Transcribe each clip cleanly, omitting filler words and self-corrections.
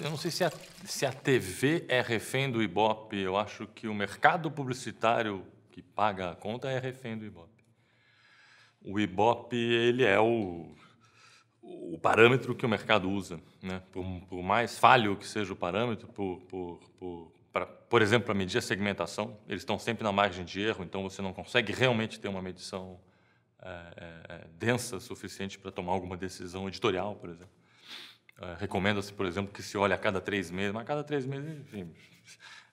eu não sei se a TV é refém do Ibope. Eu acho que o mercado publicitário que paga a conta é refém do Ibope. O Ibope, ele é o parâmetro que o mercado usa, né? Por mais falho que seja o parâmetro, por exemplo, para medir a segmentação, eles estão sempre na margem de erro, então você não consegue realmente ter uma medição densa o suficiente para tomar alguma decisão editorial, por exemplo. Recomenda-se, por exemplo, que se olhe a cada 3 meses, mas a cada 3 meses, enfim,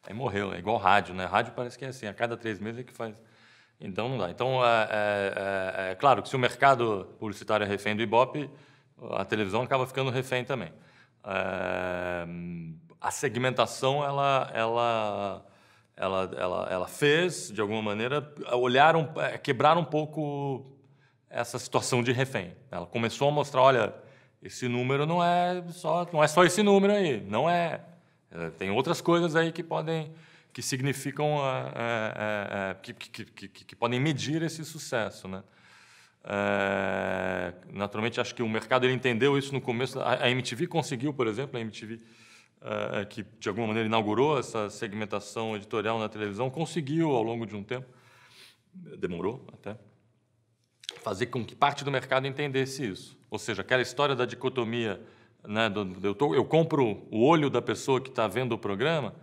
aí morreu, é igual rádio, né? Rádio parece que é assim, a cada 3 meses é que faz. Então, não dá. Então, claro que se o mercado publicitário é refém do Ibope, a televisão acaba ficando refém também. A segmentação, ela fez, de alguma maneira, quebrar um pouco essa situação de refém. Ela começou a mostrar, olha, esse número não é só esse número aí, não é. Tem outras coisas aí que significam, que podem medir esse sucesso, né? Naturalmente, acho que o mercado ele entendeu isso no começo. A MTV conseguiu, por exemplo, a MTV, que de alguma maneira inaugurou essa segmentação editorial na televisão, conseguiu ao longo de um tempo, demorou até, fazer com que parte do mercado entendesse isso. Ou seja, aquela história da dicotomia, né, eu compro o olho da pessoa que está vendo o programa.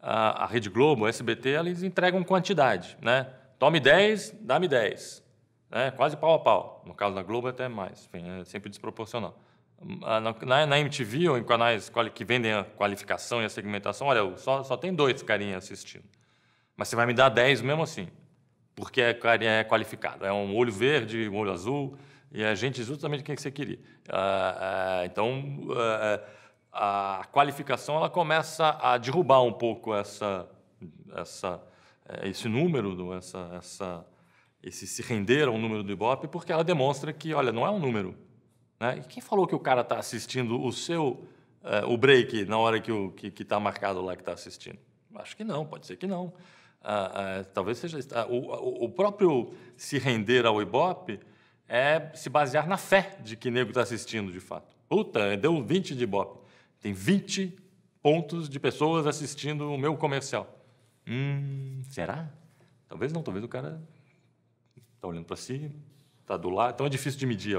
A Rede Globo, o SBT, eles entregam quantidade, né? Tome 10, dá-me 10. Né? Quase pau a pau. No caso da Globo, até mais. Enfim, é sempre desproporcional. Na MTV, ou em canais que vendem a qualificação e a segmentação, olha, só tem 2 carinhas assistindo. Mas você vai me dar 10 mesmo assim, porque é qualificado. É um olho verde, um olho azul, e a gente justamente o que você queria. Então, a qualificação ela começa a derrubar um pouco esse número, esse se render ao número do Ibope, porque ela demonstra que, olha, não é um número. Né? E quem falou que o cara está assistindo o break na hora que está marcado lá que está assistindo? Acho que não, pode ser que não. Talvez seja o próprio se render ao Ibope é se basear na fé de que nego está assistindo de fato. Puta, deu 20 de Ibope. Tem 20 pontos de pessoas assistindo o meu comercial. Será? Talvez não, talvez o cara está olhando para cima, está do lado. Então é difícil de medir,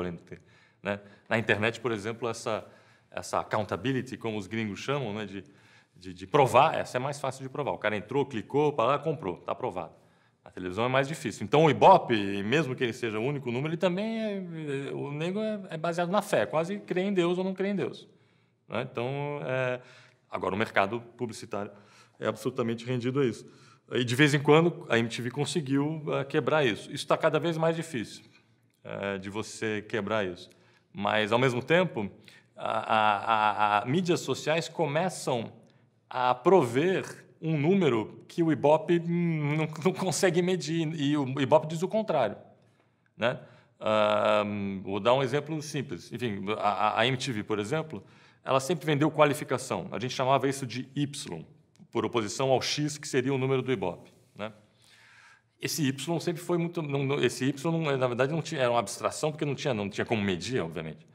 né? Na internet, por exemplo, essa accountability, como os gringos chamam, né, de provar, essa é mais fácil de provar. O cara entrou, clicou, comprou, está aprovado. A televisão é mais difícil. Então o Ibope, mesmo que ele seja o único número, ele também o nego é baseado na fé, quase crê em Deus ou não crê em Deus. Né? Então, agora o mercado publicitário é absolutamente rendido a isso. E de vez em quando a MTV conseguiu quebrar isso. Isso está cada vez mais difícil de você quebrar isso. Mas, ao mesmo tempo, as mídias sociais começam a prover um número que o Ibope não consegue medir, e o Ibope diz o contrário. Né? Vou dar um exemplo simples. Enfim, a MTV, por exemplo, ela sempre vendeu qualificação. A gente chamava isso de Y, por oposição ao X, que seria o número do Ibope. Né? Esse Y sempre foi muito... esse Y, na verdade, não tinha, era uma abstração, porque não tinha como medir, obviamente.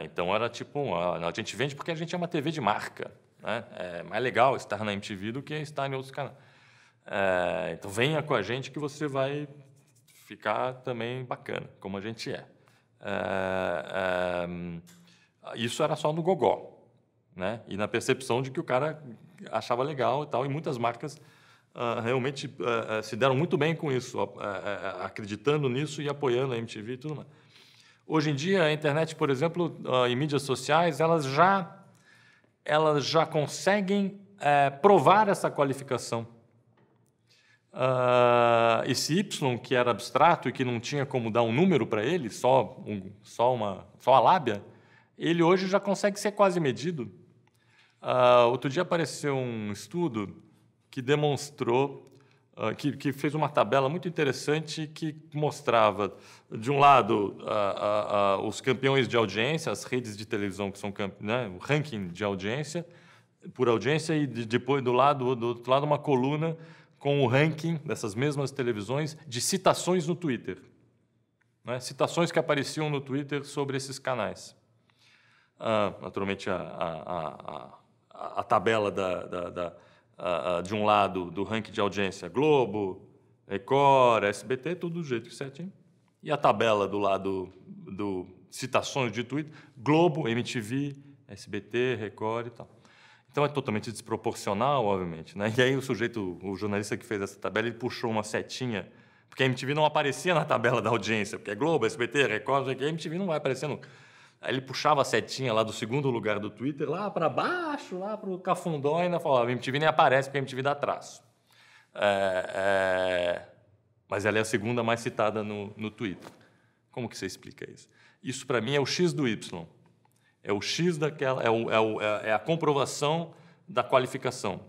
Então, era tipo... a gente vende porque a gente é uma TV de marca. Né? É mais legal estar na MTV do que estar em outros canais. Então, venha com a gente que você vai ficar também bacana, como a gente é. Isso era só no gogó, né? E na percepção de que o cara achava legal e tal, e muitas marcas realmente se deram muito bem com isso, acreditando nisso e apoiando a MTV e tudo mais. Hoje em dia, a internet, por exemplo, e mídias sociais, elas já conseguem provar essa qualificação. Esse Y, que era abstrato e que não tinha como dar um número para ele, só a lábia, ele hoje já consegue ser quase medido. Outro dia apareceu um estudo que demonstrou, que fez uma tabela muito interessante que mostrava, de um lado, os campeões de audiência, as redes de televisão que são né, o ranking de audiência, por audiência, e depois do outro lado uma coluna com o ranking dessas mesmas televisões de citações no Twitter. Né, citações que apareciam no Twitter sobre esses canais. Naturalmente, a tabela de um lado do ranking de audiência Globo, Record, SBT, tudo do jeito certinho. E a tabela do lado do citações de Twitter, Globo, MTV, SBT, Record e tal. Então é totalmente desproporcional, obviamente, né? E aí o jornalista que fez essa tabela, ele puxou uma setinha, porque a MTV não aparecia na tabela da audiência, porque é Globo, SBT, Record, a MTV não vai aparecer nunca. Aí ele puxava a setinha lá do segundo lugar do Twitter, lá para baixo, lá para o cafundó, e ainda falava, a MTV nem aparece, porque a MTV dá traço. Mas ela é a segunda mais citada no Twitter. Como que você explica isso? Isso, para mim, é o X do Y. É o X daquela, é a comprovação da qualificação.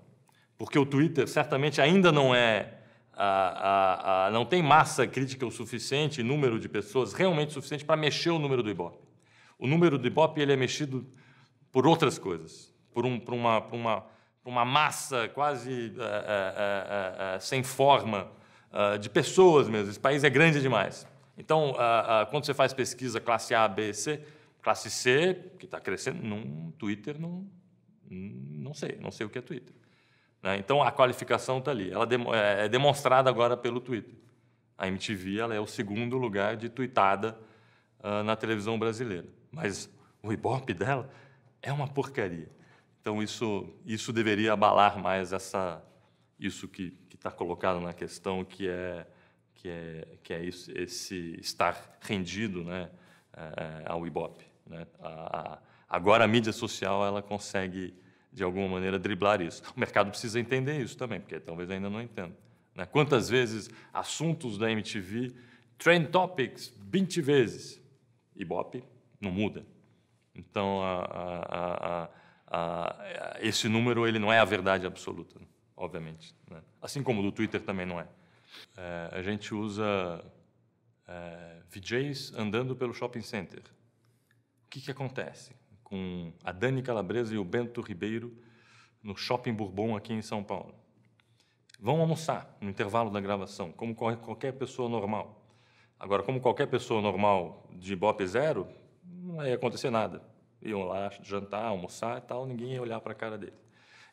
Porque o Twitter certamente ainda não não tem massa crítica o suficiente, número de pessoas realmente suficiente para mexer o número do Ibope. O número do Ibope ele é mexido por outras coisas, por uma massa quase sem forma de pessoas mesmo. Esse país é grande demais. Então, quando você faz pesquisa classe A, B, C, classe C, que está crescendo, Twitter, não sei o que é Twitter. Né? Então, a qualificação está ali. Ela é demonstrada agora pelo Twitter. A MTV ela é o segundo lugar de tweetada na televisão brasileira. Mas o Ibope dela é uma porcaria. Então, isso deveria abalar mais isso que está colocado na questão, que é esse estar rendido, né, ao Ibope. Né? Agora, a mídia social ela consegue, de alguma maneira, driblar isso. O mercado precisa entender isso também, porque talvez ainda não entenda. Né? Quantas vezes assuntos da MTV, Trend Topics, 20 vezes, Ibope não muda. Então, esse número ele não é a verdade absoluta, obviamente. Né? Assim como o do Twitter também não é. A gente usa VJs andando pelo shopping center. O que acontece com a Dani Calabresa e o Bento Ribeiro no Shopping Bourbon aqui em São Paulo? Vão almoçar no intervalo da gravação, como qualquer pessoa normal. Agora, como qualquer pessoa normal de Ibope zero, não ia acontecer nada. Iam lá jantar, almoçar e tal, ninguém ia olhar para a cara deles.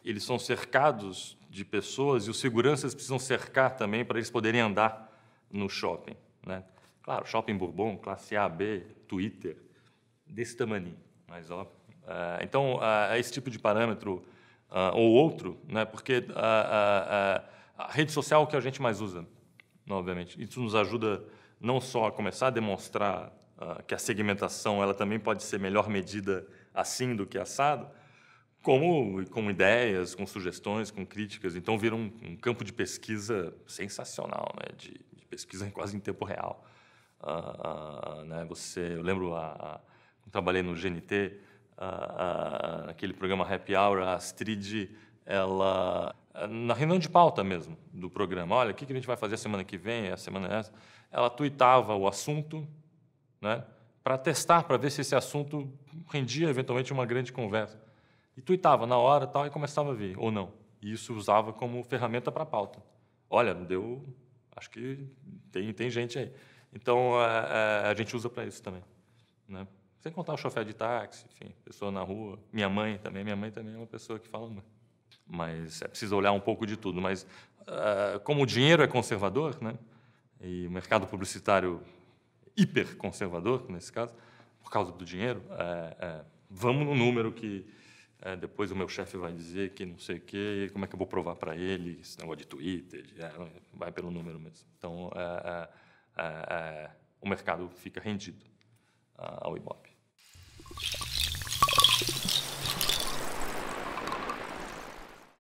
Eles são cercados de pessoas e os seguranças precisam cercar também para eles poderem andar no shopping. Né? Claro, Shopping Bourbon, classe A, B, Twitter, desse tamaninho. Mas, então, esse tipo de parâmetro ou outro, né? Porque a rede social é o que a gente mais usa, obviamente. Isso nos ajuda não só a começar a demonstrar que a segmentação ela também pode ser melhor medida assim do que assado, como com ideias, com sugestões, com críticas. Então, vira um campo de pesquisa sensacional, né? de pesquisa quase em tempo real. Né? Eu lembro, quando trabalhei no GNT, naquele programa Happy Hour, a Astrid, ela, na reunião de pauta mesmo do programa, olha, o que a gente vai fazer a semana que vem, a semana essa, ela tuitava o assunto, né? Para testar, para ver se esse assunto rendia eventualmente uma grande conversa. E tuitava na hora tal, e começava a vir, ou não. E isso usava como ferramenta para a pauta. Olha, deu, acho que tem gente aí. Então, a gente usa para isso também. Né? Sem contar o chofer de táxi, enfim, pessoa na rua. Minha mãe também é uma pessoa que fala muito. Mas é preciso olhar um pouco de tudo. Mas, como o dinheiro é conservador, né? E o mercado publicitário hiperconservador, nesse caso, por causa do dinheiro, vamos no número que depois o meu chefe vai dizer que não sei o quê, e como é que eu vou provar para ele esse negócio de Twitter, vai pelo número mesmo. Então, o mercado fica rendido ao Ibope.